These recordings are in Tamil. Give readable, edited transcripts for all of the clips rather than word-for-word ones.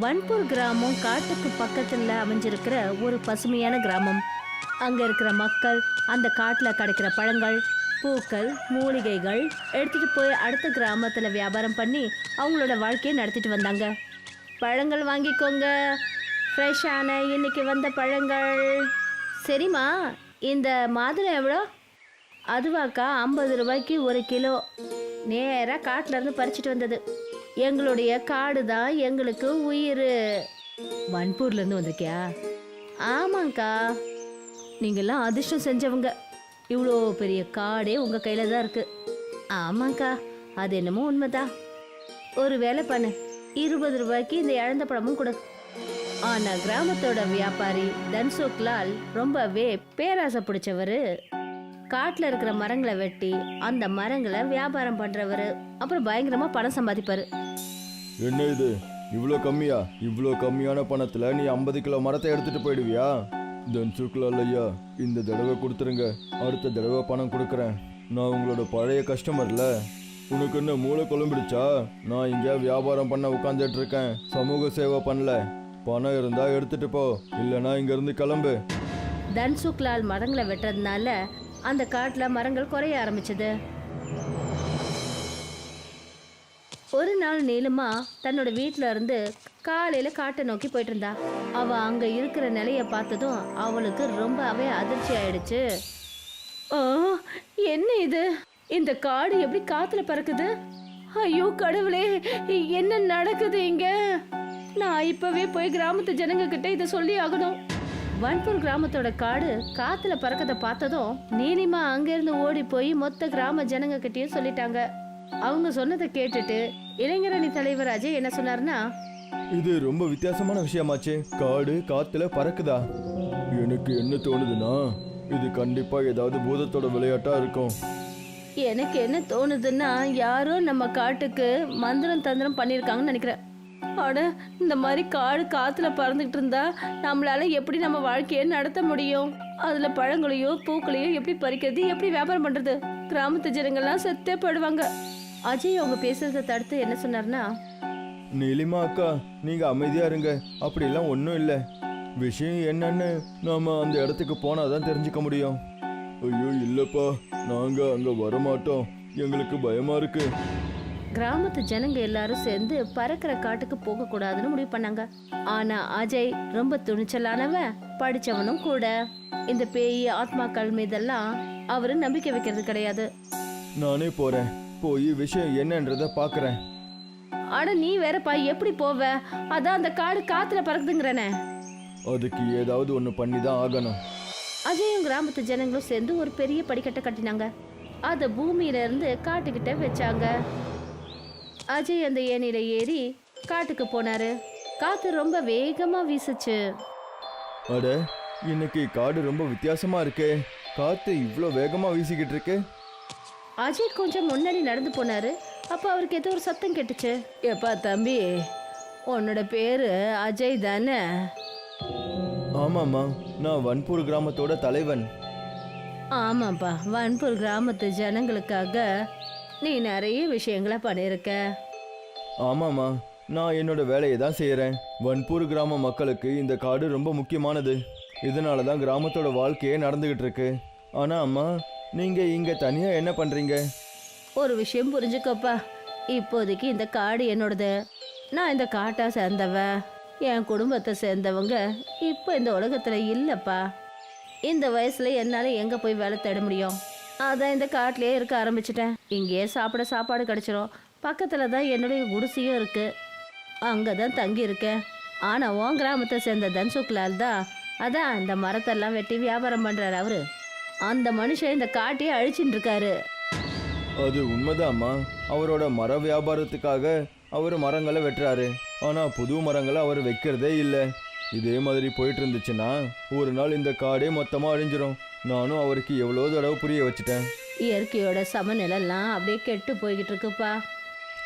வன்பூர் கிராமம் காட்டுக்கு பக்கத்துல அமைஞ்சிருக்கிற ஒரு பசுமையான கிராமம். அங்க இருக்கிற மக்கள் அந்த காட்டுல கிடைக்கிற பழங்கள், பூக்கள், மூலிகைகள் எடுத்துட்டு போய் அடுத்த கிராமத்துல வியாபாரம் பண்ணி அவங்களோட வாழ்க்கையை நடத்திட்டு வந்தாங்க. பழங்கள் வாங்கிக்கோங்க, ஃப்ரெஷ்ஷான இன்னைக்கு வந்த பழங்கள். சரிம்மா, இந்த மாதுளை எவ்வளோ? அதுவாக்கா 50 ரூபாய்க்கு 1 கிலோ. நேராக காட்டிலேருந்து பறிச்சிட்டு வந்தது. எங்களுடைய காடு தான் எங்களுக்கு உயிர். வன்பூர்லேருந்து வந்திருக்கியா? ஆமாங்க்கா. நீங்கள்லாம் அதிர்ஷ்டம் செஞ்சவங்க. இவ்வளோ பெரிய காடே உங்கள் கையில் தான் இருக்குது. ஆமாங்க்கா, அது என்னமோ உண்மைதான். ஒரு வேலை பண்ணு, 20 ரூபாய்க்கு இந்த இழந்த பழமும் கொடு. ஆனால் கிராமத்தோட வியாபாரி தன்சுக்லால் ரொம்பவே பேராசை பிடிச்சவர். காட்டில் இருக்கிற மரங்களை வெட்டி அந்த மரங்களை வியாபாரம் பண்ணுறவர். அப்புறம் பயங்கரமாக பணம் சம்பாதிப்பார். என்ன இது இவ்வளோ கம்மியா? இவ்வளோ கம்மியான பணத்தில் நீ 50 கிலோ மரத்தை எடுத்துட்டு போயிடுவியா? தன்சுக்லால் ஐயா, இந்த தடவை கொடுத்துருங்க, அடுத்த தடவை பணம் கொடுக்குறேன். நான் உங்களோட பழைய கஸ்டமர்ல. உனக்கு என்ன மூளை குழம்பிடுச்சா? நான் இங்கே வியாபாரம் பண்ண உட்காந்துட்டு இருக்கேன், சமூக சேவை பண்ணல. பணம் இருந்தா எடுத்துட்டு போ, இல்லைன்னா இங்கேருந்து கிளம்பு. தன்சுக்லால் மரங்களை வெட்டுறதுனால அந்த காட்டில் மரங்கள் குறைய ஆரம்பிச்சது. ஒரு நாள் நீலமா தன்னோட வீட்டில் இருந்து காலையில் காட்டை நோக்கி போயிட்டு இருந்தா. அவள் அங்கே இருக்கிற நிலையை பார்த்ததும் அவளுக்கு ரொம்பவே அதிர்ச்சி ஆயிடுச்சு. என்ன இது? இந்த காடு எப்படி காத்துல பறக்குது? ஐயோ கடவுளே, என்ன நடக்குது இங்க? நான் இப்பவே போய் கிராமத்து ஜனங்க கிட்ட இதை சொல்லி ஆகணும். வன்பூர் கிராமத்தோட காடு காத்துல பறக்கத பார்த்ததும் நீலிமா அங்கிருந்து ஓடி போய் மொத்த கிராம ஜனங்க கிட்டயும் சொல்லிட்டாங்க. அவங்க சொன்னதை கேட்டுட்டு இளைஞரணி தலைவர் அஜய் என்ன சொன்னார்னா, இது ரொம்ப வித்தியாசமான விஷயமாச்சு. காடு காத்துல பறக்குதா? எனக்கு என்ன தோணுதுன்னா, இது கண்டிப்பா ஏதாவது பூதத்தோட விளையாட்டா இருக்கும். எனக்கு என்ன தோணுதுன்னா, யாரோ நம்ம காட்டுக்கு மந்திரம் தந்திரம் பண்ணியிருக்காங்கன்னு நினைக்கிறேன். அட, இந்த மாதிரி காடு காத்துல பறந்துகிட்டு இருந்தா நம்மளால எப்படி நம்ம வாழ்க்கையை நடத்த முடியும்? அதுல பழங்களையோ பூக்களையோ எப்படி பறிக்கிறது, எப்படி வியாபாரம் பண்றது? கிராமத்து ஜனங்கள்லாம் செத்தே போயிடுவாங்க. அஜய் அவங்க பேசுறதை தடுத்து என்ன சொன்னார்னா, நீலிமா அக்கா, நீங்க அமைதியா இருங்க, அப்படிலாம் ஒன்றும் இல்லை. விஷயம் என்னன்னு நாம அந்த இடத்துக்கு போனாதான் தெரிஞ்சுக்க முடியும். ஐயோ இல்லப்பா, நாங்க அங்க வரமாட்டோம், எங்களுக்கு பயமா இருக்கு. கிராமத்து ஜனங்க எல்லாரும் சேர்ந்து பறக்கிற காட்டுக்கு போக கூடாதுன்னு முடிவு பண்ணாங்க. ஆனா அஜய் ரொம்ப துணிச்சலானவன், படிச்சவனும் கூட. இந்த பேய் ஆத்மாக்கள் மீதெல்லாம் அவரு நம்பிக்கை வைக்கிறது கிடையாது. நானே போறேன், போய் விஷயம் என்னன்றத பாக்குறேன். ஆனா நீ வேறப்பா, எப்படி போவ? அதான் அந்த காடு காத்துல பறக்குதுங்கிறனே. அதுக்கு ஏதாவது ஒண்ணு பண்ணி தான் ஆகணும். அஜயும் கிராமத்து ஜனங்களும் சேர்ந்து ஒரு பெரிய படிக்கட்டை கட்டினாங்க. அத பூமியில இருந்து காட்டுக்கிட்ட வச்சாங்க. அஜய் அந்த ஏணியில ஏறி காட்டுக்கு போனாரு. காத்து ரொம்ப வேகமா வீசுச்சு. அட, இன்னைக்கு காடு ரொம்ப வித்தியாசமா இருக்கே. காத்து இவ்வளோ வேகமா வீசிக்கிட்டு இருக்கு. அஜய் கொஞ்சம் முன்னாடி நடந்து போனாரு. அப்ப அவருக்கு ஏதோ ஒரு சத்தம் கேட்டுச்சு. எப்பா தம்பி, உன்னோட பேரு அஜய் தானே? ஆமாம்மா, நான் வன்பூர் கிராமத்தோட தலைவன். ஆமாப்பா, வன்பூர் கிராமத்து ஜனங்களுக்காக நீ நிறைய விஷயங்களை பண்ணியிருக்க. ஆமாம்மா, நான் என்னோட வேலையை தான் செய்கிறேன். வன்பூர் கிராம மக்களுக்கு இந்த காடு ரொம்ப முக்கியமானது. இதனால தான் கிராமத்தோட வாழ்க்கையே நடந்துகிட்டு இருக்கு. ஆனால் அம்மா, நீங்கள் இங்கே தனியாக என்ன பண்ணுறீங்க? ஒரு விஷயம் புரிஞ்சுக்கப்பா, இப்போதைக்கு இந்த காடு என்னோடது. நான் இந்த காட்டை சேர்ந்தவ. என் குடும்பத்தை சேர்ந்தவங்க இப்போ இந்த உலகத்தில் இல்லைப்பா. இந்த வயசுல என்னால் எங்கே போய் வேலை தேட முடியும்? அதான் இந்த காட்டிலே இருக்க ஆரம்பிச்சிட்டேன். இங்கேயே சாப்பிட சாப்பாடு கிடச்சிரும். பக்கத்தில் தான் என்னுடைய குடிசையும் இருக்கு, அங்கே தான் தங்கி இருக்கேன். ஆனால் உன் கிராமத்தை சேர்ந்த தன்சுக்லால் தான், அதான் இந்த மரத்தெல்லாம் வெட்டி வியாபாரம் பண்ணுறாரு அவரு. அந்த மனுஷன் இந்த காட்டையே அழிச்சுட்டு இருக்காரு. அது உண்மைதாம்மா. அவரோட மர வியாபாரத்துக்காக அவர் மரங்களை வெட்டுறாரு. ஆனால் புது மரங்களை அவர் வைக்கிறதே இல்லை. இதே மாதிரி போயிட்டு இருந்துச்சுன்னா ஒரு நாள் இந்த காடே மொத்தமாக அழிஞ்சிரும். நானும் அவருக்கு எவ்வளோ தடவை புரிய வச்சுட்டேன். இயற்கையோட சமநிலைலாம் அப்படியே கெட்டு போய்கிட்டு இருக்குப்பா.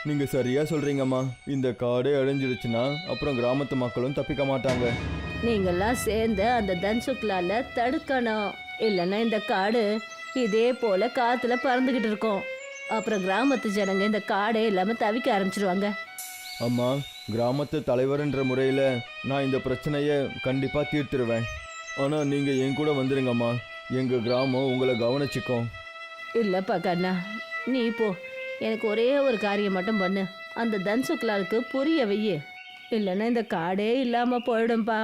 நீங்கள் சரியாக சொல்கிறீங்கம்மா. இந்த காடே அழிஞ்சிருச்சுன்னா அப்புறம் கிராமத்து மக்களும் தப்பிக்க மாட்டாங்க. நீங்கள்லாம் சேர்ந்து அந்த தன்சுக்லால தடுக்கணும். இல்லைன்னா இந்த காடு இதே போல காத்துல பறந்துகிட்டு இருக்கும். அப்புறம் கிராமத்து ஜனங்க இந்த காடே இல்லாம தவிக்க ஆரம்பிச்சிருவாங்க. அம்மா, கிராமத்து தலைவர்ன்ற முறையில் நான் இந்த பிரச்சனையை கண்டிப்பாக தீர்த்துருவேன். ஆனால் நீங்கள் என் கூட வந்துடுங்கம்மா. எங்கள் கிராமம் உங்களை கவனிச்சிக்கும். இல்லப்பா கண்ணா, நீ போ. எனக்கு ஒரே ஒரு காரியம் மட்டும் பண்ணு. அந்த தன்சுக்லாலுக்கு புரிய வையு, இல்லைன்னா இந்த காடே இல்லாம போயிடும்பா.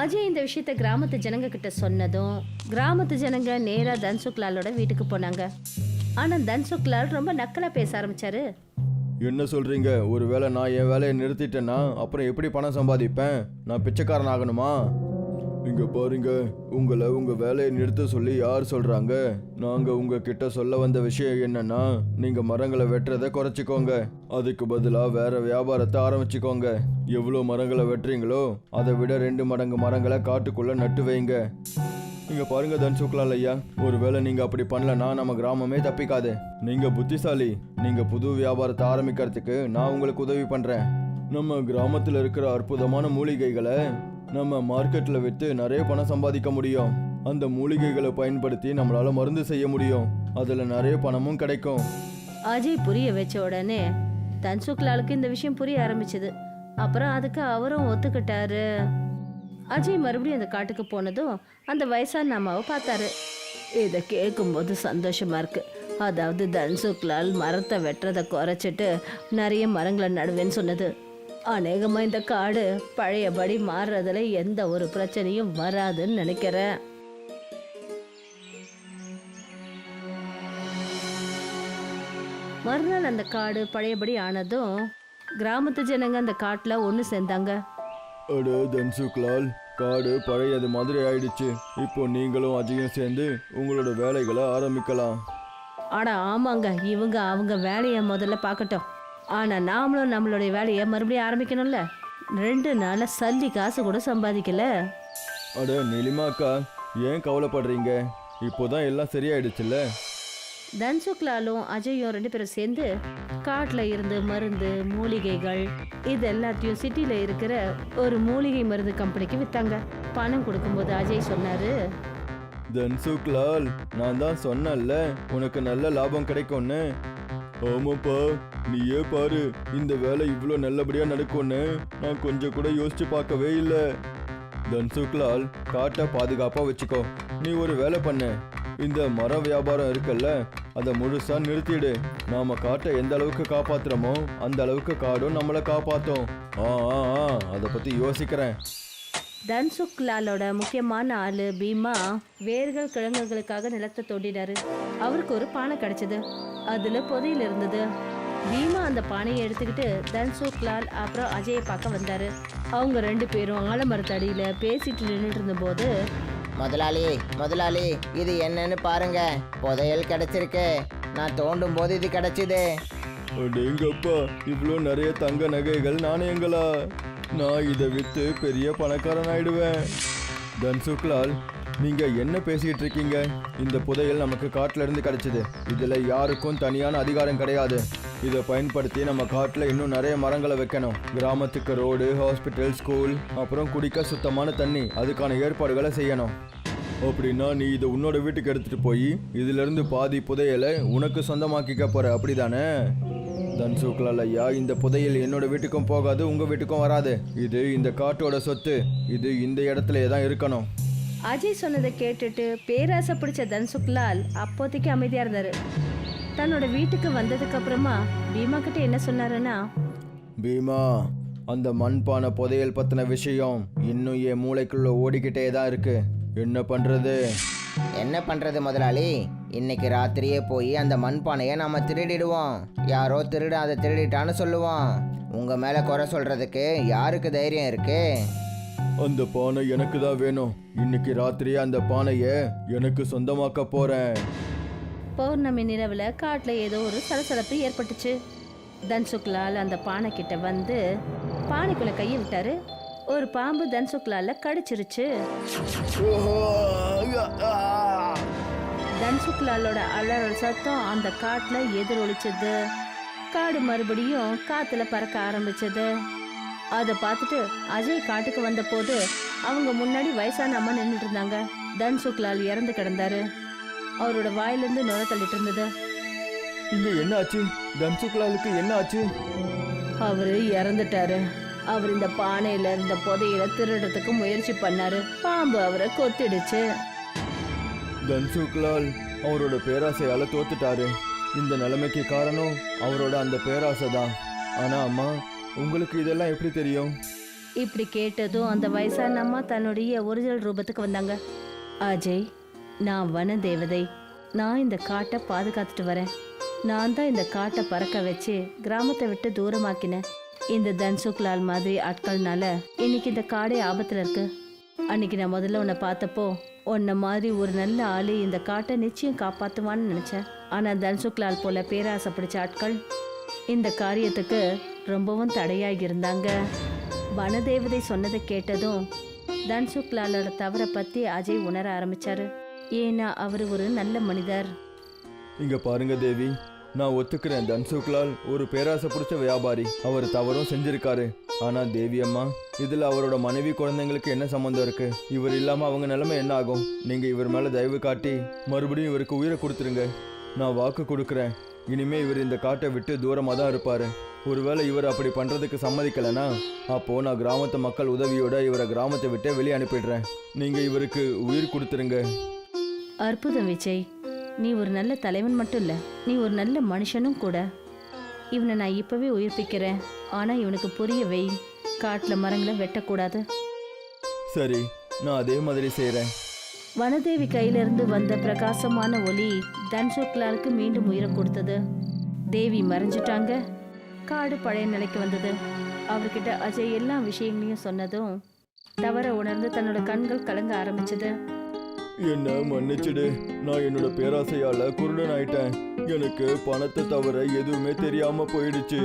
அஜய் இந்த விஷயத்த கிராமத்து ஜனங்க கிட்ட சொன்னதும் கிராமத்து ஜனங்க நேரா தன்சுக்லாலோட வீட்டுக்கு போனாங்க. ஆனா தன்சுக்லால் ரொம்ப நக்கலா பேச ஆரம்பிச்சாரு. என்ன சொல்கிறீங்க? ஒருவேளை நான் என் வேலையை நிறுத்திட்டேன்னா அப்புறம் எப்படி பணம் சம்பாதிப்பேன்? நான் பிச்சைக்காரன் ஆகணுமா? இங்கே பாருங்க, உங்களை உங்கள் வேலையை நிறுத்த சொல்லி யார் சொல்கிறாங்க? நாங்கள் உங்ககிட்ட சொல்ல வந்த விஷயம் என்னன்னா, நீங்கள் மரங்களை வெட்டுறதை குறைச்சிக்கோங்க. அதுக்கு பதிலாக வேற வியாபாரத்தை ஆரம்பிச்சுக்கோங்க. எவ்வளோ மரங்களை வெட்டுறீங்களோ அதை விட 2 மடங்கு மரங்களை காட்டுக்குள்ளே நட்டு வைங்க. இங்கே பாருங்க தன்சுக்லால் ஐயா, ஒருவேளை நீங்கள் அப்படி பண்ணலன்னா நம்ம கிராமமே தப்பிக்காது. நீங்கள் புத்திசாலி. நீங்கள் புது வியாபாரத்தை ஆரம்பிக்கிறதுக்கு நான் உங்களுக்கு உதவி பண்ணுறேன். நம்ம கிராமத்தில் இருக்கிற அற்புதமான மூலிகைகளை நம்ம மார்க்கெட்டில் விற்று நிறைய பணம் சம்பாதிக்க முடியும். அந்த மூலிகைகளை பயன்படுத்தி நம்மளால மருந்து செய்ய முடியும். அதில் நிறைய பணமும் கிடைக்கும். அஜய் புரிய வச்ச உடனே தன்சுக்லாலுக்கு இந்த விஷயம் புரிய ஆரம்பிச்சது. அப்புறம் அதுக்கு அவரும் ஒத்துக்கிட்டாரு. அஜய் மறுபடியும் அந்த காட்டுக்கு போனதும் அந்த வயசான அம்மாவை பார்த்தாரு. இதை கேட்கும்போது சந்தோஷமா இருக்கு. அதாவது தன்சுக்லால் மரத்தை வெட்டுறதை குறைச்சிட்டு நிறைய மரங்களை நடுவேன்னு சொன்னது. அநேகமா இந்த காடு பழையபடி மாறுறதுல எந்த ஒரு பிரச்சனையும் வராதுன்னு நினைக்கிறேன். மறுநாள் அந்த காடு பழையபடி ஆனதும் கிராமத்து ஜனங்க அந்த காட்டுல ஒன்று சேர்ந்தாங்க. அட தன்சுக்லால், காடு பழையது மாதிரி ஆயிடுச்சு. இப்போ நீங்களும் அஜயும் சேர்ந்து உங்களோட வேலைகளை ஆரம்பிக்கலாம். ஆனா ஆமாங்க, இவங்க அவங்க வேலையை முதல்ல பார்க்கட்டும். ஆனா நாமளும் நம்மளுடைய வேலையை மறுபடியும் ஆரம்பிக்கணும்ல. 2 நாள்ல சல்லி காசு கூட சம்பாதிக்கல. அட நிலிமாக்கா, ஏன் கவலைப்படுறீங்க? இப்போதான் எல்லாம் சரியாயிடுச்சுல்ல. தன்சுக்லாலும் அஜயும் 2 பேரும் சேர்ந்து காட்டுல இருந்து மருந்து மூலிகைகள் இது எல்லாத்தையும் சிட்டில இருக்கிற ஒரு மூலிகை மருந்து கம்பெனிக்கு வித்தாங்க. பணம் கொடுக்கும்போது அஜய் சொன்னாரு, தன்சுக்லால், நான் தான் சொன்னேன்ல உனக்கு நல்ல லாபம் கிடைக்கும்னு. ஆமாப்பா, நீயே பாரு, இந்த வேலை இவ்வளோ நல்லபடியா நடக்கும்னு நான் கொஞ்சம் கூட யோசிச்சு பார்க்கவே இல்லை. தன்சுக்லால், காட்டை பாதுகாப்பா வச்சுக்கோ. நீ ஒரு வேலை பண்ணு, இந்த மர வியாபாரம் இருக்குல்ல அதை முழுசா நிறுத்திடு. நாம காட்டை எந்த அளவுக்கு காப்பாத்துறோமோ அந்த அளவுக்கு காடும் நம்மளை காப்பாத்தும். அதை பத்தி யோசிக்கிறேன். தன்சுக்லாலோட முக்கியமான ஆளு பீமா வேர்கள் கிழங்குகளுக்காக நிலத்தை தோண்டினாரு. அவருக்கு ஒரு பானை கிடைச்சது. அதுல புதையல் இருந்தது. பீமா அந்த பானையை எடுத்துக்கிட்டு தன்சுக்லால் அப்புறம் அஜயை பார்க்க வந்தாரு. அவங்க 2 பேரும் ஆலமரத்தடியில பேசிட்டு நின்றுட்டு இருந்த போது, முதலாளி, இது என்னன்னு பாருங்க, புதையல் கிடைச்சிருக்கு. நான் தோண்டும் போது இது கிடைச்சிது. அடேங்கப்பா, இவ்வளோ நிறைய தங்க நகைகள் நாணயங்களா? நான் இதை விற்று பெரிய பணக்காரன் ஆயிடுவேன். தன்சுக்லால், நீங்க என்ன பேசிட்டு இருக்கீங்க? இந்த புதையல் நமக்கு காட்டுல இருந்து கிடைச்சது. இதுல யாருக்கும் தனியான அதிகாரம் கிடையாது. இதை பயன்படுத்தி நம்ம காட்டுல இன்னும் நிறைய மரங்களை வைக்கணும். கிராமத்துக்கு ரோடு, ஹாஸ்பிட்டல், ஸ்கூல், அப்புறம் குடிக்க சுத்தமான தண்ணி, அதுக்கான ஏற்பாடுகளை செய்யணும். அப்படின்னா நீ இதை உன்னோட வீட்டுக்கு எடுத்துட்டு போய் இதுல இருந்து பாதி புதையலை உனக்கு சொந்தமாக்கிக்க போற, அப்படிதானே? தன்சுக்லால் ஐயா, இந்த புதையல் என்னோட வீட்டுக்கும் போகாது, உங்க வீட்டுக்கும் வராது. இது இந்த காட்டோட சொத்து. இது இந்த இடத்துல தான் இருக்கணும். அஜய் சொன்னதை கேட்டுட்டு பேராசை பிடிச்ச தன்சுக்லால் அப்போதைக்கு அமைதியா இருந்தாரு. தன்னோட வீட்டுக்கு வந்ததுக்கு அப்புறமா பீமா கிட்ட என்ன சொன்னாருன்னா, பீமா, அந்த மண்பானை புதையல் பத்தின விஷயம் இன்னும் என் மூளைக்குள்ள ஓடிக்கிட்டே தான் இருக்கு. என்ன பண்றது முதலாளி? இன்னைக்கு ராத்திரியே போய் அந்த மண்பானையை நாம திருடிடுவோம். யாரோ அதை திருடிட்டான்னு சொல்லுவோம். உங்க மேல குறை சொல்றதுக்கு யாருக்கு தைரியம் இருக்கு? அந்த பானை எனக்கு தான் வேணும். இன்னைக்கு ராத்திரியே அந்த பானையை எனக்கு சொந்தமாக்க போறேன். பௌர்ணமி நிலவுல காட்டுல ஏதோ ஒரு சலசலப்பு ஏற்பட்டுச்சு. தன்சுக்லால் அந்த பானை கிட்ட வந்து பானைக்குள்ள கையை விட்டாரு. ஒரு பாம்பு தன்சுக்லால கடிச்சிருச்சு. தன்சுக்லாலோட அலறல் சத்தம் அந்த காட்டுல எதிரொலிச்சது. காடு மறுபடியும் காத்துல பறக்க ஆரம்பிச்சது. அதை பார்த்துட்டு அஜய் காட்டுக்கு வந்த போது அவங்க முன்னாடி வயசான அம்மா நின்றுட்டு இருந்தாங்க. தன்சுக்லால் இறந்து கிடந்தாரு. அவரோட வாயிலிருந்து நுர தள்ளிட்டு இருந்தது. இங்க என்ன ஆச்சு? தன்சுக்லாலுக்கு என்ன ஆச்சு? அவரு இறந்துட்டாரு. அவர் இந்த பானையில இருந்த புதையில திருடுறதுக்கு முயற்சி பண்ணாரு. பாம்பு அவரை கொத்திடுச்சு. தன்சுக்லால் அவரோட பேராசையால தோத்துட்டாரு. இந்த நிலைமைக்கு காரணம் அவரோட அந்த பேராசை தான். ஆனா அம்மா, உங்களுக்கு இதெல்லாம் எப்படி தெரியும்? இப்படி கேட்டதும் அந்த வயசான அம்மா தன்னுடைய ஒரிஜினல் ரூபத்துக்கு வந்தாங்க. அஜய், நான் வன தேவதை. நான் இந்த காட்டை பாதுகாத்துட்டு வரேன். நான் தான் இந்த காட்டை பறக்க வச்சு கிராமத்தை விட்டு தூரமாக்கினேன். இந்த தன்சுக்லால் மாதிரி ஆட்கள்னால இன்னைக்கு இந்த காடே ஆபத்துல இருக்கு. அன்னைக்கு நான் முதல்ல உன்னை பார்த்தப்போ உன்னை மாதிரி ஒரு நல்ல ஆளு இந்த காட்டை நிச்சயம் காப்பாத்துவான்னு நினைச்சேன். ஆனா தன்சுக்லால் போல பேராசை பிடிச்ச ஆட்கள் இந்த காரியத்துக்கு ரொம்பவும் தடையாகி இருந்தாங்க. வனதேவதை சொன்னதை கேட்டதும் தன்சுக்லாலோட தவறை பத்தி அஜய் உணர ஆரம்பிச்சாரு. ஏன்னா அவர் ஒரு நல்ல மனிதர். இங்க பாருங்க தேவி, நான் ஒத்துக்கிறேன். தன்சுக்லால் ஒரு பேராசை பிடிச்ச வியாபாரி. அவர் தவறும் செஞ்சிருக்காரு. ஆனா தேவி அம்மா, இதுல அவரோட மனைவி குழந்தைங்களுக்கு என்ன சம்மந்தம் இருக்கு? இவர் இல்லாம அவங்க நிலைமை என்ன ஆகும்? நீங்க இவர் மேல தயவு காட்டி மறுபடியும் இவருக்கு உயிரை கொடுத்துருங்க. நான் வாக்கு கொடுக்குறேன், இனிமே இவர் இந்த காட்டை விட்டு தூரமா தான் இருப்பாரு. ஒருவேளை இவர் அப்படி பண்றதுக்கு சம்மதிக்கலைன்னா அப்போ நான் கிராமத்து மக்கள் உதவியோட இவரை கிராமத்தை விட்டு வெளியே அனுப்பிடுறேன். நீங்க இவருக்கு உயிர் கொடுத்துருங்க. அற்புதம் விஜய், நீ ஒரு நல்ல தலைவன் மட்டும் இல்ல, நீ ஒரு நல்ல மனுஷனும் கூட. இவனை நான் இப்பவே உயிர்ப்பிக்கிறேன். ஆனா இவனுக்கு புரிய வை, காட்டுல மரங்களை வெட்டக்கூடாது. சரி, நான் அதே மாதிரி செய்கிறேன். வனதேவி கையிலிருந்து வந்த பிரகாசமான ஒளி தன்சுக்லாலுக்கு மீண்டும் உயிரை கொடுத்தது. தேவி மறைஞ்சிட்டாங்க. காடு பழைய நிலைக்கு வந்தது. அவர்கிட்ட அஜய் எல்லா விஷயங்களையும் சொன்னதும் தவற உணர்ந்து தன்னோட கண்கள் கலங்க ஆரம்பிச்சது. என்ன மன்னிச்சிடு, நான் என்னோட பேராசையால குருடன் ஆயிட்டேன். எனக்கு பணத்தை தவிர எதுவுமே தெரியாம போயிடுச்சு.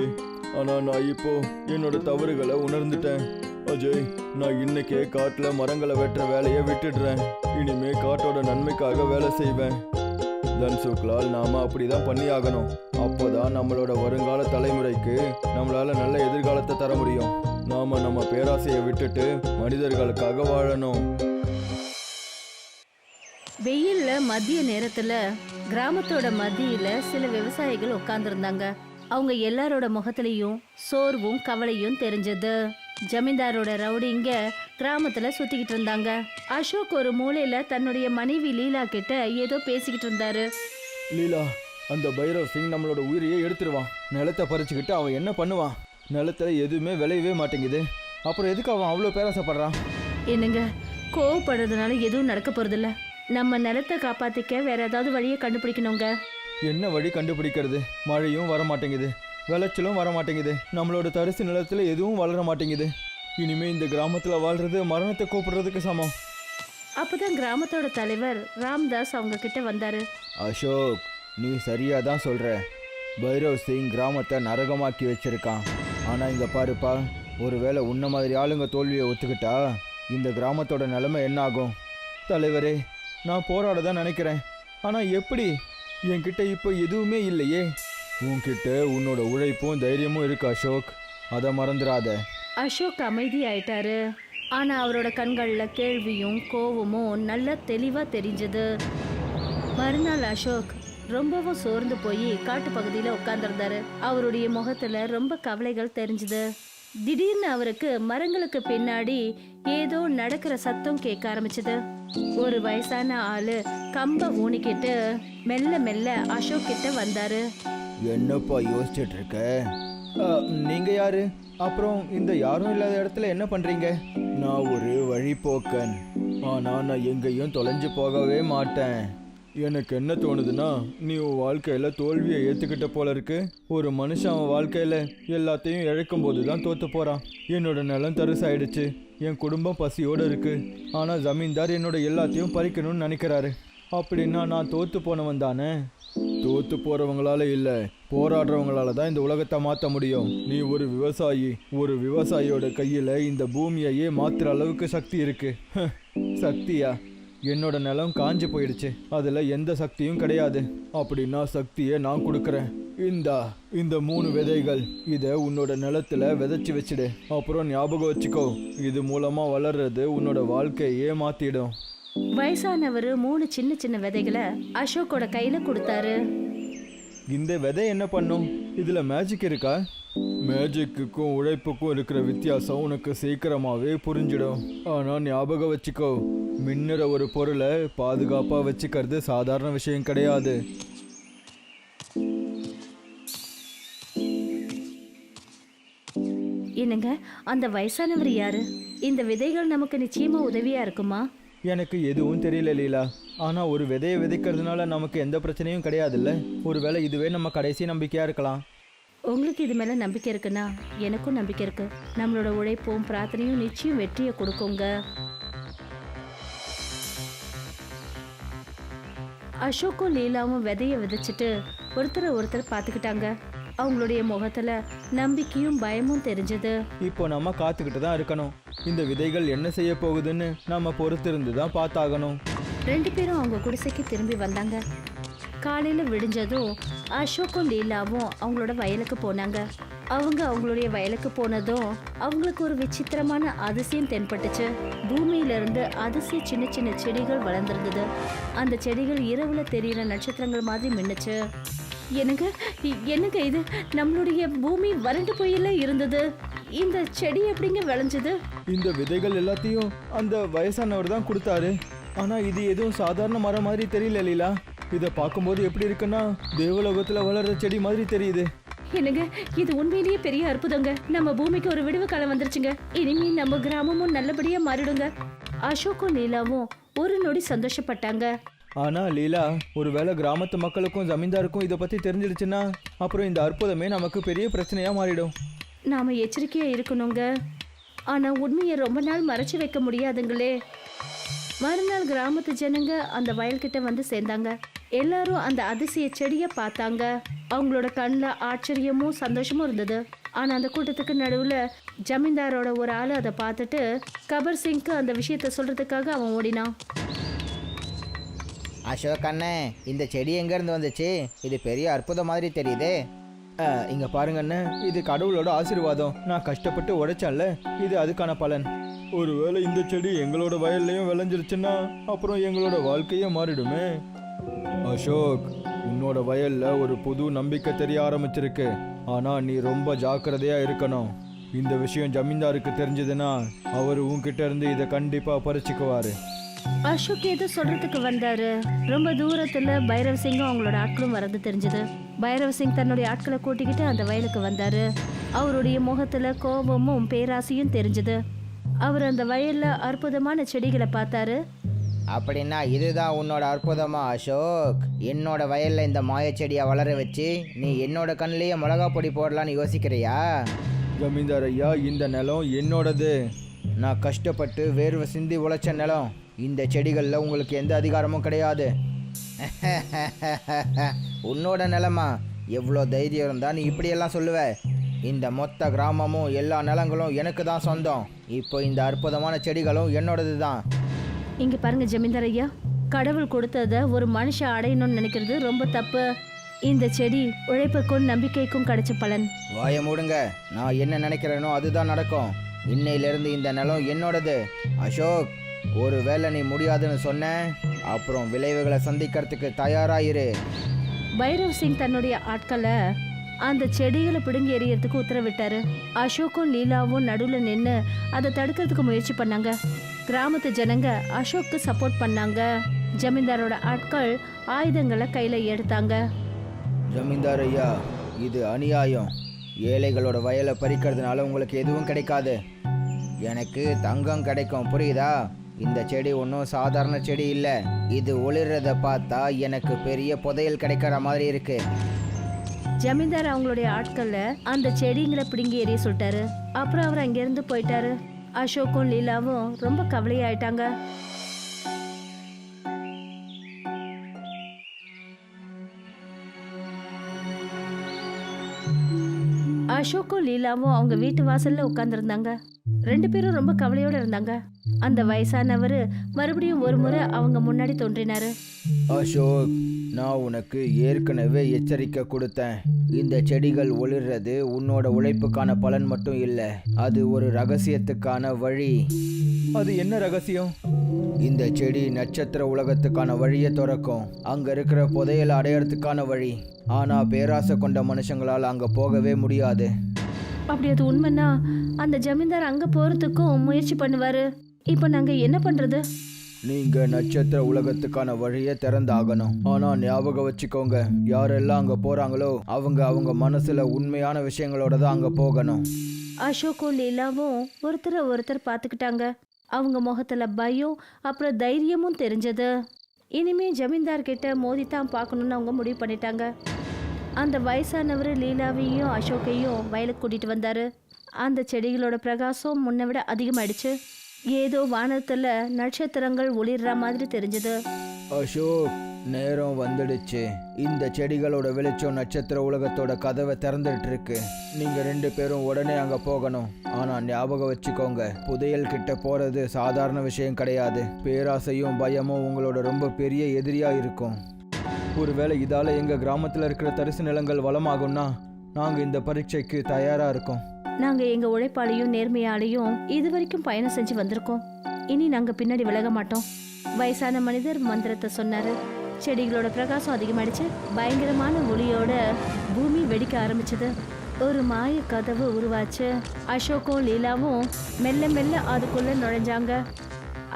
ஆனா நான் இப்போ என்னோட தவறுகளை உணர்ந்துட்டேன். அஜய், நான் இன்னைக்கே காட்டுல மரங்களை வெட்டுற வேலையை விட்டுடுறேன். இனிமே காட்டோட நன்மைக்காக வேலை செய்வேன். தன்சுக்லால், நாம அப்படிதான் பண்ணி ஆகணும். அப்போதான் நம்மளோட வருங்கால தலைமுறைக்கு நம்மளால நல்ல எதிர்காலத்தை தர முடியும். நாம நம்ம பேராசையை விட்டுட்டு மனிதர்களுக்காக வாழணும். வெயில்ல மதிய நேரத்துல கிராமத்தோட மத்தியில சில விவசாயிகள் உட்கார்ந்துருந்தாங்க. அவங்க எல்லாரோட முகத்திலையும் சோர்வும் கவலையும் தெரிஞ்சது. ஜமீன்தாரோட ரவுடிங்க கிராமத்துல சுத்திக்கிட்டு இருந்தாங்க. அசோக் ஒரு மூலையில தன்னுடைய மனைவி லீலா கிட்ட ஏதோ பேசிக்கிட்டு இருந்தாரு. லீலா, அந்த பைரவ் சிங் நம்மளோட உயிரையே எடுத்துருவான். நிலத்தை பறிச்சுக்கிட்டு அவன் என்ன பண்ணுவான்? நிலத்துல எதுவுமே விளையவே மாட்டேங்குது. அப்புறம் எதுக்கு அவன் அவ்வளோ பேராசைப்படுறான்? என்னங்க, கோவப்படுறதுனால எதுவும் நடக்க போறதில்ல. நம்ம நிலத்தை காப்பாத்திக்க வேற ஏதாவது வழியை கண்டுபிடிக்கணுங்க. என்ன வழி கண்டுபிடிக்கிறது? மழையும் வர மாட்டேங்குது, விளைச்சலும் வர மாட்டேங்குது. நம்மளோட தரிசு நிலத்துல எதுவும் வளர மாட்டேங்குது. இனிமே இந்த கிராமத்துல வாழ்றது மரணத்தை கூப்பிடுறதுக்கு சமம். அப்பதான் கிராமத்தோட தலைவர் ராம்தாஸ் அவங்க கிட்ட வந்தாரு. அசோக், நீ சரியா தான் சொல்ற. பைரவ் சிங் கிராமத்தை நரகமாக்கி வச்சிருக்கான். ஆனா இங்க பாருப்பா, ஒருவேளை உன்ன மாதிரி ஆளுங்க தோல்வியை ஒத்துக்கிட்டா இந்த கிராமத்தோட நிலைமை என்ன ஆகும்? தலைவரே, நான் போராட தான் நினைக்கிறேன். ஆனா எப்படி? என்கிட்ட இப்போ எதுவுமே இல்லையே. உன்கிட்ட உன்னோட உழைப்பும் தைரியமும் இருக்கு அசோக், அதை மறந்துடாத. அசோக் அமைதி ஆயிட்டாரு. ஆனா அவரோட கண்கள்ல கேள்வியும் கோவமும் நல்லா தெளிவா தெரிஞ்சது. மறுநாள் அசோக் ரொம்பவும் சோர்ந்து போய் காட்டு பகுதியில உட்கார்ந்துருந்தாரு. அவருடைய முகத்துல ரொம்ப கவலைகள் தெரிஞ்சது. திடீர்னு அவருக்கு மரங்களுக்கு பின்னாடி ஏதோ நடக்கிற சத்தம் கேட்க ஆரம்பிச்சது. ஒரு வயசான ஆளு கம்ப ஊனிக்கிட்டு மெல்ல மெல்ல அசோக் கிட்ட வந்தாரு. என்னப்பா யோசிச்சுட்டு இருக்க? நீங்க யாரு? அப்புறம் இந்த யாரும் இல்லாத இடத்துல என்ன பண்றீங்க? நான் ஒரு வழிபோக்கன். ஆனா நான் எங்கேயும் தொலைஞ்சு போகவே மாட்டேன். எனக்கு என்ன தோணுதுன்னா, நீ உன் வாழ்க்கையில தோல்வியை ஏத்துக்கிட்ட போல இருக்கு. ஒரு மனுஷன் அவன் வாழ்க்கையில எல்லாத்தையும் இழக்கும் போது தான் தோத்து போறான். என்னோட நிலம் தரிசாயிடுச்சு, என் குடும்பம் பசியோடு இருக்கு. ஆனா ஜமீன்தார் என்னோட எல்லாத்தையும் பறிக்கணும்னு நினைக்கிறாரு. அப்படின்னா நான் தோத்து போனவன் தானே? தோத்து போறவங்களால இல்ல, போராடுறவங்களால தான் இந்த உலகத்தை மாற்ற முடியும். நீ ஒரு விவசாயி. ஒரு விவசாயியோட கையில இந்த பூமியையே மாத்துற அளவுக்கு சக்தி இருக்கு. சக்தியா? என்னோட நிலம் காஞ்சு போயிடுச்சு, அதுல எந்த சக்தியும் கிடையாது. அப்படின்னா சக்தியை நான் கொடுக்குறேன். இந்த 3 விதைகள், இதை உன்னோட நிலத்துல விதைச்சு வச்சிடு. அப்புறம் ஞாபகம் வச்சுக்கோ, இது மூலமா வளர்றது உன்னோட வாழ்க்கையே மாத்திடும். வயசானவர் 3 சின்ன சின்ன விதைகளை அசோக்கோட கையில கொடுத்தாரு. இந்த விதை என்ன பண்ணும்? இதில் மேஜிக் இருக்கா? மேஜிக்குக்கும் உழைப்புக்கும் இருக்கிற வித்தியாசம் உனக்கு சீக்கிரமாகவே புரிஞ்சிடும். ஆனால் ஞாபகம் வச்சுக்கோ, மின்னுற ஒரு பொருளை பாதுகாப்பாக வச்சுக்கிறது சாதாரண விஷயம் கிடையாது. என்னங்க, அந்த வயசானவர் யாரு? இந்த விதைகள் நமக்கு நிச்சயமா உதவியா இருக்குமா? எனக்கு எதுவும் தெரியல லீலா. ஆனால் ஒரு விதையை விதைக்கிறதுனால நமக்கு எந்த பிரச்சனையும் கிடையாதுல்ல. ஒருவேளை இதுவே நம்ம கடைசி நம்பிக்கையாக இருக்கலாம். உங்களுக்கு இது மேல நம்பிக்கை இருக்குன்னா எனக்கும் நம்பிக்கை இருக்கு. நம்மளோட உழைப்பும் பிரார்த்தனையும் நிச்சயம் வெற்றியை கொடுக்குங்க. அசோக்கும் லீலாவும் விதைய விதைச்சிட்டு ஒருத்தர் பார்த்துக்கிட்டாங்க. அவங்களுடைய முகத்துல நம்பிக்கையும் பயமும் தெரிஞ்சது. இப்போ நம்ம காத்துக்கிட்டு தான் இருக்கணும். இந்த விதைகள் என்ன செய்ய போகுதுன்னு நம்ம பொறுத்திருந்து தான் பார்த்தாகணும். 2 பேரும் அவங்க குடிசைக்கு திரும்பி வந்தாங்க. காலையில விடிஞ்சதும் அசோக்கும் லீலாவும் அவங்களோட வயலுக்கு போனாங்க. அவங்களுடைய வயலுக்கு போனதும் அவங்களுக்கு ஒரு விசித்திரமான அதிசயம் தென்பட்டுச்சு. பூமியிலிருந்து அதிசய சின்ன சின்ன செடிகள் வளர்ந்துருந்தது. அந்த செடிகள் இரவுல தெரியிற நட்சத்திரங்கள் மாதிரி மின்னுச்சு. என்னங்க இது? நம்மளுடைய பூமி வறண்டு போயில இருந்தது. இந்த செடி எப்படிங்க விளைஞ்சது? இந்த விதைகள் எல்லாத்தையும் அந்த வயசானவர் தான் கொடுத்தாரு. ஆனா இது எதுவும் சாதாரண மரம் மாதிரி தெரியல லீலா. இதை பார்க்கும்போது எப்படி இருக்குன்னா தேவலோகத்துல வளர்ற செடி மாதிரி தெரியுது. என்னங்க, இது உண்மையிலேயே பெரிய அற்புதங்க. நம்ம பூமிக்கு ஒரு விடுவு காலம் வந்துருச்சுங்க. இனிமே நம்ம கிராமமும் நல்லபடியா மாறிடுங்க. அசோக்கும் லீலாவும் ஒரு நொடி சந்தோஷப்பட்டாங்க. ஆனா லீலா, ஒருவேளை கிராமத்து மக்களுக்கும் ஜமீன்தாருக்கும் இதை பத்தி தெரிஞ்சிடுச்சுன்னா அப்புறம் இந்த அற்புதமே நமக்கு பெரிய பிரச்சனையா மாறிடும். நாம எச்சரிக்கையா இருக்கணுங்க. ஆனா உண்மையை ரொம்ப நாள் மறைச்சு வைக்க முடியாதுங்களே. மறுநாள் கிராமத்து ஜனங்க அந்த வயல்கிட்ட வந்து சேர்ந்தாங்க. எல்லாரும் அந்த அதிசய செடியை பார்த்தாங்க. அவங்களோட கண்ணில் ஆச்சரியமும் சந்தோஷமும் இருந்தது. ஆனா அந்த கூட்டத்துக்கு நடுவுல ஜமீன்தாரோட ஒரு ஆளு அதை பார்த்துட்டு கபர் சிங்க்கு அந்த விஷயத்த சொல்றதுக்காக அவன் ஓடினான். அசோக் அண்ணே, இந்த செடி எங்கேருந்து வந்துச்சு? இது பெரிய அற்புதம் மாதிரி தெரியுதே. இங்க பாருங்க அண்ணே, இது கடவுளோட ஆசீர்வாதம். நான் கஷ்டப்பட்டு உடைச்சேன்ல, இது அதுக்கான பலன். ஒருவேளை இந்த செடி எங்களோட வயல்லையும் விளைஞ்சிருச்சுன்னா அப்புறம் எங்களோட வாழ்க்கையே மாறிடுமே. அசோக், உன்னோட வயல்ல ஒரு புது நம்பிக்கை தெரிய ஆரம்பிச்சிருக்கு. ஆனா நீ ரொம்ப ஜாக்கிரதையா இருக்கணும். இந்த விஷயம் ஜமீன்தாருக்கு தெரிஞ்சதுன்னா அவர் உன்கிட்ட இருந்து இதை கண்டிப்பா பறிச்சுக்குவாரு. அசோக் ஏதோ சொல்றதுக்கு வந்தாரு. ரொம்ப தூரத்துல பைரவ் சிங்கும் அவங்களோட ஆட்களும் வரது தெரிஞ்சது. பைரவ் சிங் தன்னுடைய ஆட்களை கூட்டிக்கிட்டு அந்த வயலுக்கு வந்தாரு. அவருடைய முகத்துல கோபமும் பேராசையும் தெரிஞ்சது. அவர் அந்த வயல்ல அற்புதமான செடிகளை பார்த்தாரு. அப்படின்னா இதுதான் உன்னோட அற்புதமா அசோக்? என்னோட வயலில் இந்த மாயச்செடியை வளர வச்சு நீ என்னோட கண்ணிலேயே மிளகா பொடி போடலான்னு யோசிக்கிறியா? ஜமீன்தார் ஐயா, இந்த நிலம் என்னோடது. நான் கஷ்டப்பட்டு வேர்வை சிந்தி உழைச்ச நிலம். இந்த செடிகளில் உங்களுக்கு எந்த அதிகாரமும் கிடையாது. உன்னோட நிலமா? எவ்வளோ தைரியம் இருந்தால் நீ இப்படியெல்லாம் சொல்லுவ? இந்த மொத்த கிராமமும் எல்லா நிலங்களும் எனக்கு தான் சொந்தம். இப்போ இந்த அற்புதமான செடிகளும் என்னோடது தான். இங்க பாருங்க ஜமீன்தார் ஐயா, கடவுள் கொடுத்தத ஒரு மனுஷன் அடையணும்னு நினைக்கிறது ரொம்ப தப்பு. இந்த செடி உழைப்புக்கும் நம்பிக்கைக்கும் கிடைச்ச பலன். வாய மூடுங்க. நான் என்ன நினைக்கிறேனோ அதுதான் நடக்கும். இன்னையிலிருந்து இந்த நிலம் என்னோடது. அசோக், ஒரு வேளை நீ முடியாதுன்னு சொன்ன அப்புறம் விளைவுகளை சந்திக்கிறதுக்கு தயாராயிரு. பைரவ் சிங் தன்னுடைய ஆட்களை அந்த செடிகளை பிடுங்கி எறியறதுக்கு உத்தரவிட்டாரு. அசோக்கும் லீலாவும் நடுவில் நின்று அதை தடுக்கிறதுக்கு முயற்சி பண்ணாங்க. கிராமத்து ஜனங்க அசோக்கு சப்போர்ட் பண்ணாங்க. ஜமீன்தாரோட ஆட்கள் ஆயுதங்களை கையில எடுத்தாங்க. ஜமீன்தார் ஐயா, இது அநியாயம். ஏழைகளோட வயலை பறிக்கிறதுனால உங்களுக்கு எதுவும் கிடைக்காது. எனக்கு தங்கம் கிடைக்கும், புரியுதா? இந்த செடி ஒன்றும் சாதாரண செடி இல்லை. இது ஒளிர்றதை பார்த்தா எனக்கு பெரிய புதையல் கிடைக்கிற மாதிரி இருக்கு. ஜமீன்தார் அவங்களுடைய ஆட்கள்ல அந்த செடிங்களை பிடுங்கி எறிய சொல்லிட்டாரு. அப்புறம் அவர் அங்கிருந்து போயிட்டாரு. அசோக்கும் லீலாவும் ரொம்ப கவலையாயிட்டாங்க. அசோக்கும் லீலாவும் அவங்க வீட்டு வாசல்ல உட்கார்ந்துருந்தாங்க. 2 பேரும் ரொம்ப கவலையோட இருந்தாங்க. அந்த வயசானவர் மறுபடியும் ஒரு முறை அவங்க முன்னாடி தோன்றினாரு. அசோக், நான் உனக்கு ஏற்கனவே எச்சரிக்கை கொடுத்தேன். இந்த செடிகள் ஒளிர்றது உன்னோட உழைப்புக்கான பலன் மட்டும் இல்லை, அது ஒரு ரகசியத்துக்கான வழி. அது என்ன ரகசியம்? இந்த செடி நட்சத்திர உலகத்துக்கான வழியை திறக்கும். அங்க இருக்கிற புதையலை அடையறதுக்கான வழி. ஆனா பேராசை கொண்ட மனுஷங்களால் அங்க போகவே முடியாது. அப்படி அது உண்மைன்னா அந்த ஜமீன்தார் அங்க போறதுக்கும் முயற்சி பண்ணுவாரு. இப்போ நாங்க என்ன பண்றது? நீங்க நட்சத்திர உலகத்துக்கான வழியை திறந்தாகணும். ஆனா ஞாபகம் வச்சுக்கோங்க, யாரெல்லாம் அங்க போறாங்களோ அவங்க மனசுல உண்மையான விஷயங்களோட தான் அங்க போகணும். அசோக்கும் லீலாவும் ஒருத்தர் பார்த்துக்கிட்டாங்க. அவங்க முகத்துல பயம் அப்புறம் தைரியமும் தெரிஞ்சது. இனிமே ஜமீன்தார் கிட்ட மோதித்தான் பார்க்கணும்னு அவங்க முடிவு பண்ணிட்டாங்க. அந்த வயசானவர் லீலாவையும் அசோக்கையும் வயலுக்கு கூட்டிட்டு வந்தாரு. அந்த செடிகளோட பிரகாசம் முன்னை விட அதிகமாயிடுச்சு. ஏதோ வானத்துல நட்சத்திரங்கள் ஒளிர்ற மாதிரி தெரிஞ்சது. அசோக், நேரம் வந்துடுச்சு. இந்த செடிகளோட வெளிச்சம் நட்சத்திர உலகத்தோட கதவை திறந்துட்டு இருக்கு. நீங்க 2 பேரும் உடனே அங்க போகணும். ஆனா ஞாபகம் வச்சுக்கோங்க, புதையல் கிட்ட போறது சாதாரண விஷயம் கிடையாது. பேராசையும் பயமும் உங்களோட ரொம்ப பெரிய எதிரியா இருக்கும். ஒருவேளை இதால எங்க கிராமத்துல இருக்கிற தரிசு நிலங்கள் வளமாகும்னா நாங்க இந்த பரீட்சைக்கு தயாரா இருக்கோம். நாங்க எங்க உழைப்பாலையும் நேர்மையாலையும் இதுவரைக்கும் பயணம் செஞ்சு வந்திருக்கோம். இனி நாங்க பின்னாடி விலக மாட்டோம். வயசான மனிதர் மந்திரத்தை சொன்னாரு. செடிகளோட பிரகாசம் அதிகமாயிடுச்சு. பயங்கரமான ஒளியோட பூமி வெடிக்க ஆரம்பிச்சது. ஒரு மாய கதவு உருவாச்சு. அசோக்கும் லீலாவும் மெல்ல மெல்ல அதுக்குள்ள நுழைஞ்சாங்க.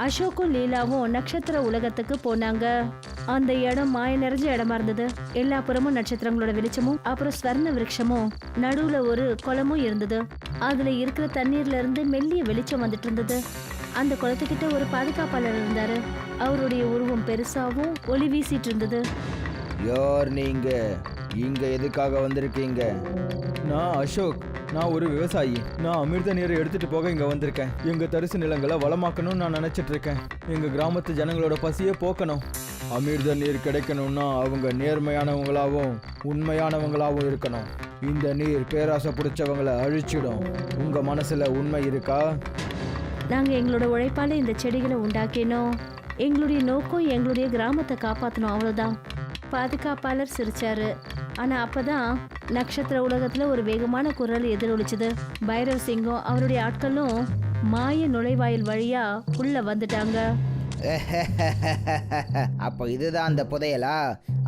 அசோக்கும் லீலாவும் நட்சத்திர உலகத்துக்கு போனாங்க. அந்த இடம் மாய நிறைஞ்ச இடமா இருந்தது. எல்லா புறமும் நட்சத்திரங்களோட வெளிச்சமும் அப்புறம் ஸ்வர்ண விருட்சமும் நடுவுல ஒரு குளமும் இருந்தது. அதுல இருக்கிற தண்ணீர்ல இருந்து மெல்லிய வெளிச்சம் வந்துட்டு இருந்தது. அந்த குளத்துக்கிட்ட ஒரு பாதுகாப்பாளர் இருந்தாரு. அவருடைய உருவம் பெருசாவும் ஒளி வீசிட்டு இருந்தது. யார் நீங்க? இங்க எதுக்காக வந்திருக்கீங்க? நான் அசோக். நான் ஒரு விவசாயி. நான் அமிர்த நீரை எடுத்துட்டு போக இங்க வந்திருக்கேன். எங்க தரிசு நிலங்களை வளமாக்கணும்னு நான் நினைச்சிட்டு இருக்கேன். எங்க கிராமத்து ஜனங்களோட பசியை போக்கணும். அமிர்த நீர் கிடைக்கணும்னா அவங்க நேர்மையானவங்களாவும் உண்மையானவங்களாவும் இருக்கணும். இந்த நீர் பேராசை பிடிச்சவங்களை அழிச்சிடும். உங்க மனசுல உண்மை இருக்கா? நாங்க எங்களோட உழைப்பால இந்த செடிகளை உண்டாக்கினோம். எங்களுடைய நோக்கம் எங்களுடைய கிராமத்தை காப்பாற்றணும், அவ்வளோதான். பாதுகாப்பாளர் சிரிச்சாரு. ஆனா அப்பதான் நட்சத்திர உலகத்துல ஒரு வேகமான குரல் எதிரொலிச்சது. பைரவ் சிங்கும் அவருடைய ஆட்களும் மாய நுழைவாயில் வழியா உள்ள வந்துட்டாங்க. அப்போ இதுதான் அந்த புதையலா?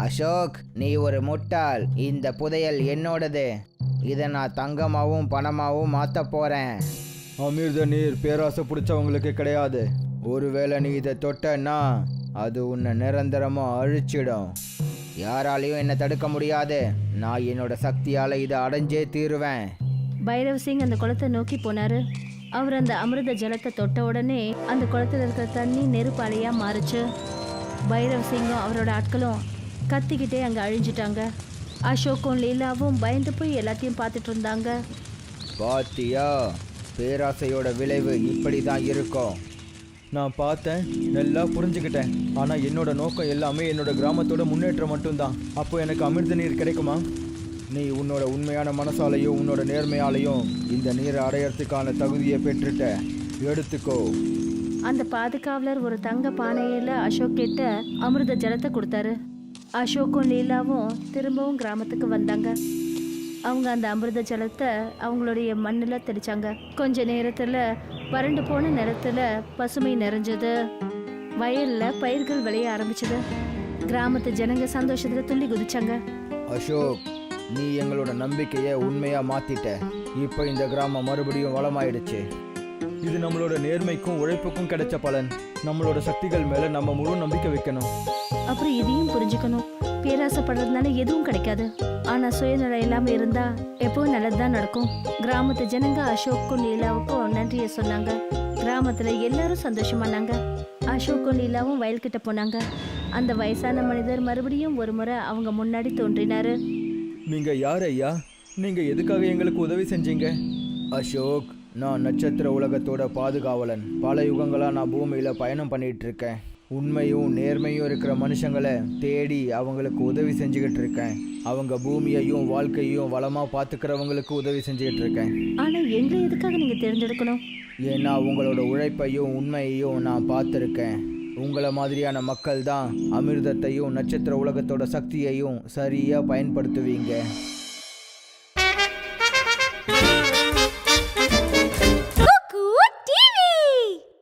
அசோக், நீ ஒரு முட்டாள். இந்த புதையல் என்னோடது. இதை நான் தங்கமாவும் பணமாவும் மாற்ற போறேன். அமிர்த நீர் பேராசை பிடிச்சவங்களுக்கு கிடையாது. ஒருவேளை நீ இதை தொட்டன்னா அது உன்னை நிரந்தரமா அழிச்சிடும். யாராலையும் என்னை தடுக்க முடியாது. நான் என்னோட சக்தியால இதை அடைஞ்சே தீருவேன். பைரவ் சிங் அந்த குளத்தை நோக்கி போனாரு. அவர் அந்த அமிர்த ஜலத்தை தொட்ட உடனே அந்த குளத்துல இருக்கிற தண்ணி நெருப்பாலையா மாறுச்சு. பைரவ் சிங்கும் அவரோட ஆட்களும் கத்திக்கிட்டே அங்க அழிஞ்சிட்டாங்க. அசோக்கும் லீலாவும் பயந்து போய் எல்லாத்தையும் பார்த்துட்டு இருந்தாங்க. பாத்தியா, பேராசையோட விளைவு இப்படி தான் இருக்கும். நான் பார்த்தேன், நல்லா புரிஞ்சுக்கிட்டேன். ஆனால் என்னோட நோக்கம் எல்லாமே என்னோட கிராமத்தோட முன்னேற்றம் மட்டும்தான். அப்போ எனக்கு அமிர்த நீர் கிடைக்குமா? நீ உன்னோட உண்மையான மனசாலையும் உன்னோட நேர்மையாலையும் இந்த நீரை அடையறதுக்கான தகுதியை பெற்றுட்ட. எடுத்துக்கோ. அந்த பாதுகாவலர் ஒரு தங்க பானையில அசோக் கிட்ட அமிர்த ஜலத்தை கொடுத்தாரு. அசோக்கும் லீலாவும் திரும்பவும் கிராமத்துக்கு வந்தாங்க. அவங்க அந்த அமிர்த ஜலத்தை அவங்களுடைய மண்ணில் தெளிச்சாங்க. கொஞ்ச நேரத்தில் வறண்டு போன நிலத்துல பசுமை நிறைஞ்சது. வயல்ல பயிர்கள் விளைய ஆரம்பிச்சது. கிராமத்து ஜனங்க சந்தோஷத்துல துள்ளி குதிச்சாங்க. அசோக், நீ எங்களோட நம்பிக்கையை உண்மையா மாத்திட்ட. இப்போ இந்த கிராமம் மறுபடியும் வளமாயிடுச்சு. இது நம்மளோட நேர்மைக்கும் உழைப்புக்கும் கிடைச்ச பலன். நம்மளோட சக்திகள் மேல நம்ம முழு நம்பிக்கை வைக்கணும். அப்புறம் இதையும் புரிஞ்சுக்கணும், பேராசைப்படுறதுனால எதுவும் கிடைக்காது. ஆனா சுயநலம் இல்லாம இருந்தா எப்பவும் நல்லதுதான் நடக்கும். கிராமத்து ஜனங்க அசோக்கும் லீலாவுக்கும் நன்றியை சொன்னாங்க. கிராமத்துல எல்லாரும் சந்தோஷமானாங்க. அசோக்கும் லீலாவும் வயல்கிட்ட போனாங்க. அந்த வயசான மனிதர் மறுபடியும் ஒரு முறை அவங்க முன்னாடி தோன்றினாரு. நீங்க யார் ஐயா? நீங்க எதுக்காக எங்களுக்கு உதவி செஞ்சீங்க? அசோக், நான் நட்சத்திர உலகத்தோட பாதுகாவலன். பல யுகங்களா நான் பூமியில பயணம் பண்ணிட்டு இருக்கேன். உண்மையும் நேர்மையும் இருக்கிற மனுஷங்களை தேடி அவங்களுக்கு உதவி செஞ்சுக்கிட்டு இருக்கேன். அவங்க பூமியையும் வாழ்க்கையும் வளமா பாத்துக்கிறவங்களுக்கு உதவி செஞ்சுக்கிட்டு இருக்கேன். ஆனா எங்களை எதுக்காக நீங்க தேர்ந்தெடுக்கணும்? ஏன்னா உங்களோட உழைப்பையும் உண்மையையும் நான் பார்த்துருக்கேன். உங்களை மாதிரியான மக்கள் தான் அமிர்தத்தையும் நட்சத்திர உலகத்தோட சக்தியையும் சரியாக பயன்படுத்துவீங்க.